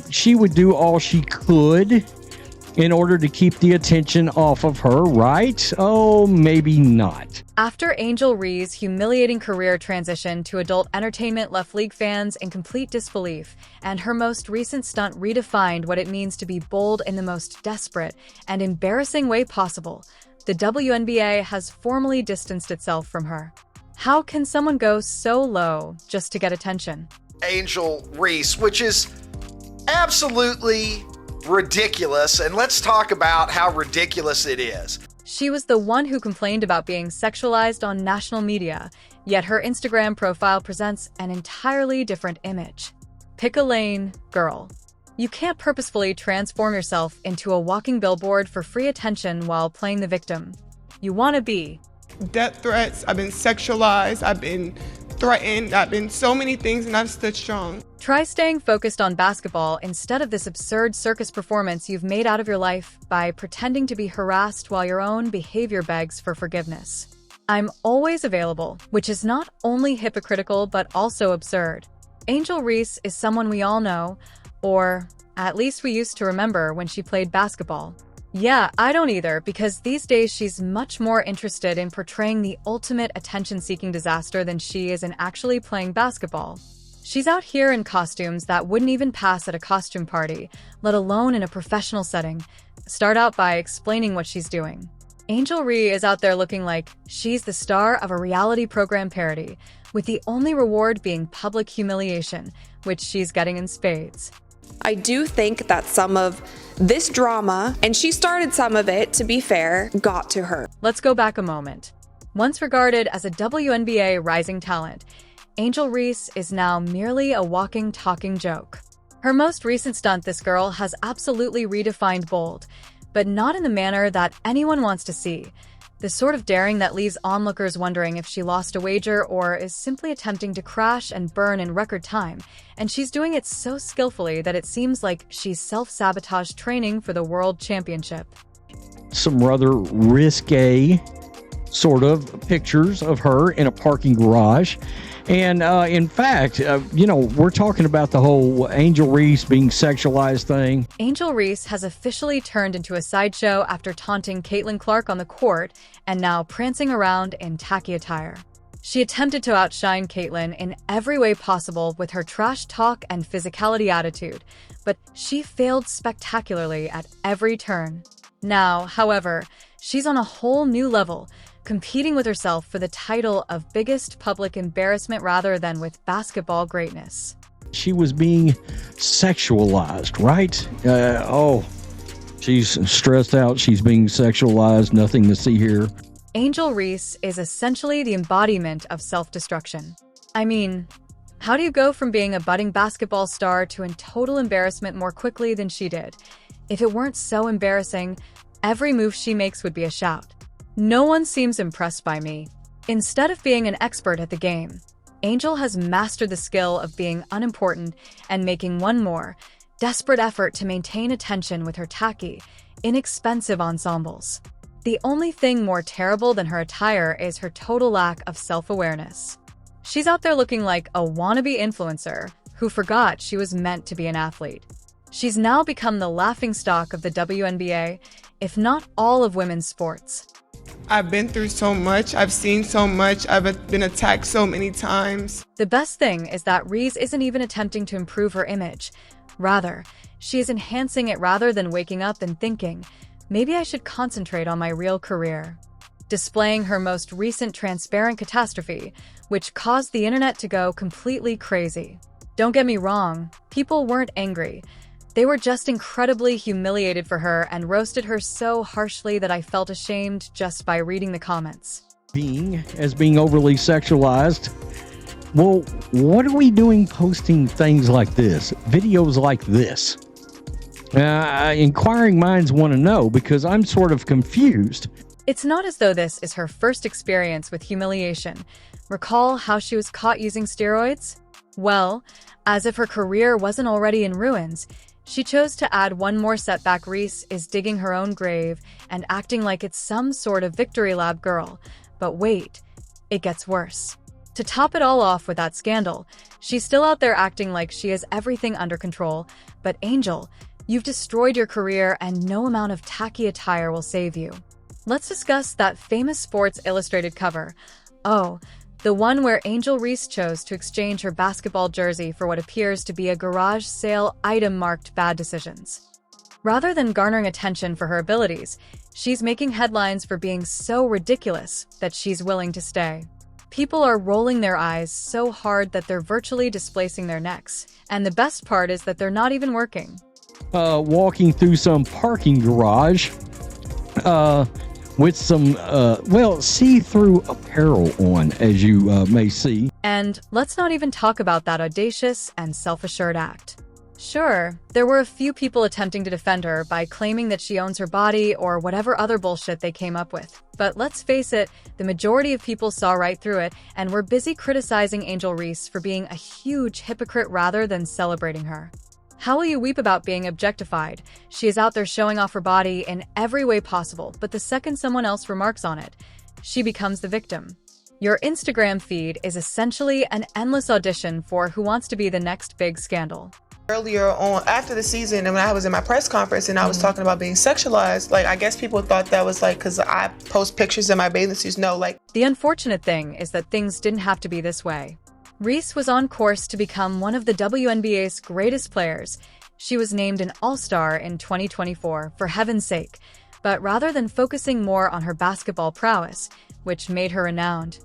She would do all she could in order to keep the attention off of her, right? Oh, maybe not. After Angel Reese's humiliating career transition to adult entertainment left league fans in complete disbelief, and her most recent stunt redefined what it means to be bold in the most desperate and embarrassing way possible, the WNBA has formally distanced itself from her. How can someone go so low just to get attention? Angel Reese, which is absolutely ridiculous, and let's talk about how ridiculous it is. She was the one who complained about being sexualized on national media, yet her Instagram profile presents an entirely different image. Pick a lane, girl. You can't purposefully transform yourself into a walking billboard for free attention while playing the victim. You want to be. Death threats, I've been sexualized, I've been threatened, I've been so many things, and I've stood strong. Try staying focused on basketball instead of this absurd circus performance you've made out of your life by pretending to be harassed while your own behavior begs for forgiveness. I'm always available, which is not only hypocritical but also absurd. Angel Reese is someone we all know, or at least we used to remember when she played basketball. Yeah, I don't either, because these days she's much more interested in portraying the ultimate attention-seeking disaster than she is in actually playing basketball. She's out here in costumes that wouldn't even pass at a costume party, let alone in a professional setting. Start out by explaining what she's doing. Angel Reese is out there looking like she's the star of a reality program parody, with the only reward being public humiliation, which she's getting in spades. I do think that some of this drama, and she started some of it, to be fair, got to her. Let's go back a moment. Once regarded as a WNBA rising talent, Angel Reese is now merely a walking, talking joke. Her most recent stunt, this girl has absolutely redefined bold, but not in the manner that anyone wants to see. The sort of daring that leaves onlookers wondering if she lost a wager or is simply attempting to crash and burn in record time, and she's doing it so skillfully that it seems like she's self-sabotage training for the World Championship. Some rather risque sort of pictures of her in a parking garage. And in fact, we're talking about the whole Angel Reese being sexualized thing. Angel Reese has officially turned into a sideshow after taunting Caitlin Clark on the court and now prancing around in tacky attire. She attempted to outshine Caitlin in every way possible with her trash talk and physicality attitude, but she failed spectacularly at every turn. Now, however, she's on a whole new level, competing with herself for the title of biggest public embarrassment rather than with basketball greatness. She was being sexualized, right? She's stressed out. She's being sexualized. Nothing to see here. Angel Reese is essentially the embodiment of self-destruction. I mean, how do you go from being a budding basketball star to in total embarrassment more quickly than she did? If it weren't so embarrassing, every move she makes would be a shout. No one seems impressed by me. Instead of being an expert at the game, Angel has mastered the skill of being unimportant and making one more desperate effort to maintain attention with her tacky, inexpensive ensembles. The only thing more terrible than her attire is her total lack of self-awareness. She's out there looking like a wannabe influencer who forgot she was meant to be an athlete. She's now become the laughingstock of the WNBA, if not all of women's sports. I've been through so much, I've seen so much, I've been attacked so many times. The best thing is that Reese isn't even attempting to improve her image. Rather, she is enhancing it rather than waking up and thinking, maybe I should concentrate on my real career. Displaying her most recent transparent catastrophe, which caused the internet to go completely crazy. Don't get me wrong, people weren't angry. They were just incredibly humiliated for her and roasted her so harshly that I felt ashamed just by reading the comments. Being overly sexualized. Well, what are we doing posting things like this, videos like this? Inquiring minds want to know because I'm sort of confused. It's not as though this is her first experience with humiliation. Recall how she was caught using steroids? Well, as if her career wasn't already in ruins, she chose to add one more setback. Reese is digging her own grave and acting like it's some sort of victory lap girl. But wait, it gets worse. To top it all off with that scandal, she's still out there acting like she has everything under control. But Angel, you've destroyed your career and no amount of tacky attire will save you. Let's discuss that famous Sports Illustrated cover. Oh, the one where Angel Reese chose to exchange her basketball jersey for what appears to be a garage sale item marked bad decisions. Rather than garnering attention for her abilities, she's making headlines for being so ridiculous that she's willing to stay. People are rolling their eyes so hard that they're virtually displacing their necks. And the best part is that they're not even working. Walking through some parking garage with some, see-through apparel on, as you may see. And let's not even talk about that audacious and self-assured act. Sure, there were a few people attempting to defend her by claiming that she owns her body or whatever other bullshit they came up with. But let's face it, the majority of people saw right through it and were busy criticizing Angel Reese for being a huge hypocrite rather than celebrating her. How will you weep about being objectified? She is out there showing off her body in every way possible, but the second someone else remarks on it, she becomes the victim. Your Instagram feed is essentially an endless audition for who wants to be the next big scandal. Earlier on, after the season, and when I was in my press conference and I was talking about being sexualized, like, I guess people thought that was like because I post pictures in my bathing suits. No, like. The unfortunate thing is that things didn't have to be this way. Reese was on course to become one of the WNBA's greatest players. She was named an All-Star in 2024, for heaven's sake. But rather than focusing more on her basketball prowess, which made her renowned,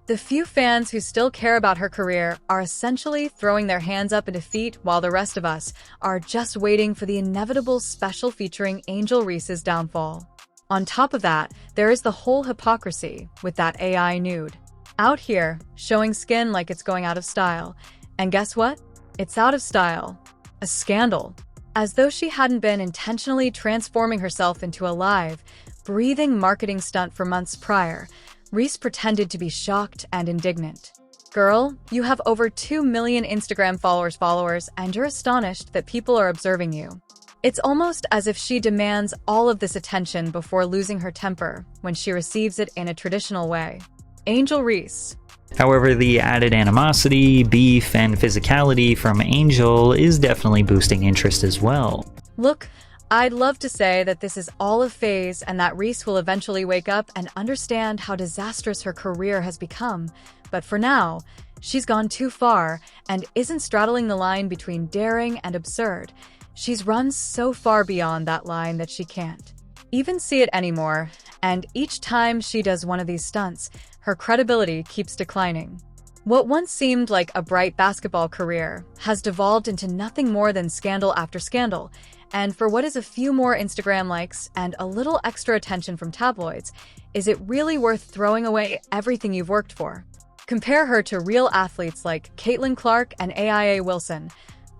the few fans who still care about her career are essentially throwing their hands up in defeat while the rest of us are just waiting for the inevitable special featuring Angel Reese's downfall. On top of that, there is the whole hypocrisy with that AI nude. Out here, showing skin like it's going out of style. And guess what? It's out of style. A scandal. As though she hadn't been intentionally transforming herself into a live, breathing marketing stunt for months prior, Reese pretended to be shocked and indignant. Girl, you have over 2 million Instagram followers, and you're astonished that people are observing you. It's almost as if she demands all of this attention before losing her temper when she receives it in a traditional way. Angel Reese. However, the added animosity, beef, and physicality from Angel is definitely boosting interest as well. Look, I'd love to say that this is all a phase and that Reese will eventually wake up and understand how disastrous her career has become. But for now, she's gone too far and isn't straddling the line between daring and absurd. She's run so far beyond that line that she can't even see it anymore. And each time she does one of these stunts, her credibility keeps declining. What once seemed like a bright basketball career has devolved into nothing more than scandal after scandal. And for what is a few more Instagram likes and a little extra attention from tabloids, is it really worth throwing away everything you've worked for? Compare her to real athletes like Caitlin Clark and AIA Wilson,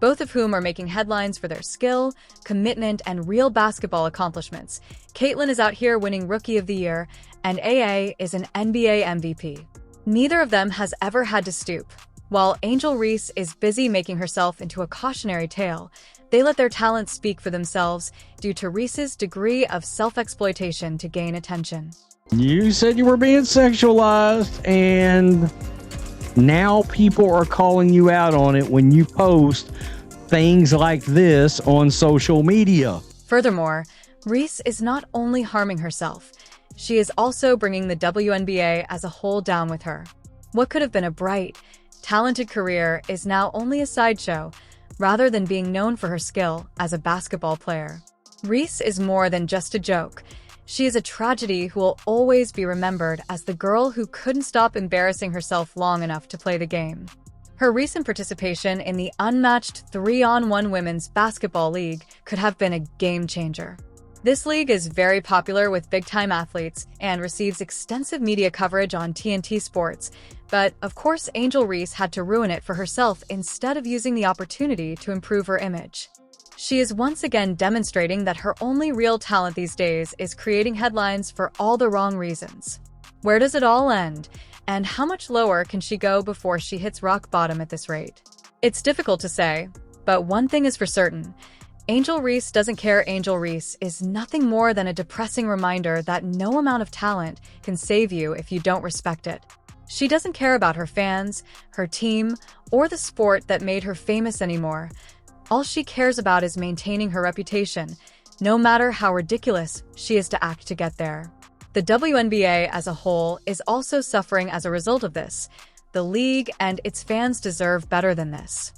both of whom are making headlines for their skill, commitment, and real basketball accomplishments. Caitlin is out here winning Rookie of the Year, and AA is an NBA MVP. Neither of them has ever had to stoop. While Angel Reese is busy making herself into a cautionary tale, they let their talents speak for themselves due to Reese's degree of self-exploitation to gain attention. You said you were being sexualized, and now people are calling you out on it when you post things like this on social media. Furthermore, Reese is not only harming herself, she is also bringing the WNBA as a whole down with her. What could have been a bright, talented career is now only a sideshow, rather than being known for her skill as a basketball player. Reese is more than just a joke. She is a tragedy who will always be remembered as the girl who couldn't stop embarrassing herself long enough to play the game. Her recent participation in the unmatched 3-on-1 Women's Basketball League could have been a game changer. This league is very popular with big-time athletes and receives extensive media coverage on TNT Sports, but of course Angel Reese had to ruin it for herself instead of using the opportunity to improve her image. She is once again demonstrating that her only real talent these days is creating headlines for all the wrong reasons. Where does it all end? And how much lower can she go before she hits rock bottom at this rate? It's difficult to say, but one thing is for certain. Angel Reese doesn't care. Angel Reese is nothing more than a depressing reminder that no amount of talent can save you if you don't respect it. She doesn't care about her fans, her team, or the sport that made her famous anymore. All she cares about is maintaining her reputation, no matter how ridiculous she is to act to get there. The WNBA as a whole is also suffering as a result of this. The league and its fans deserve better than this.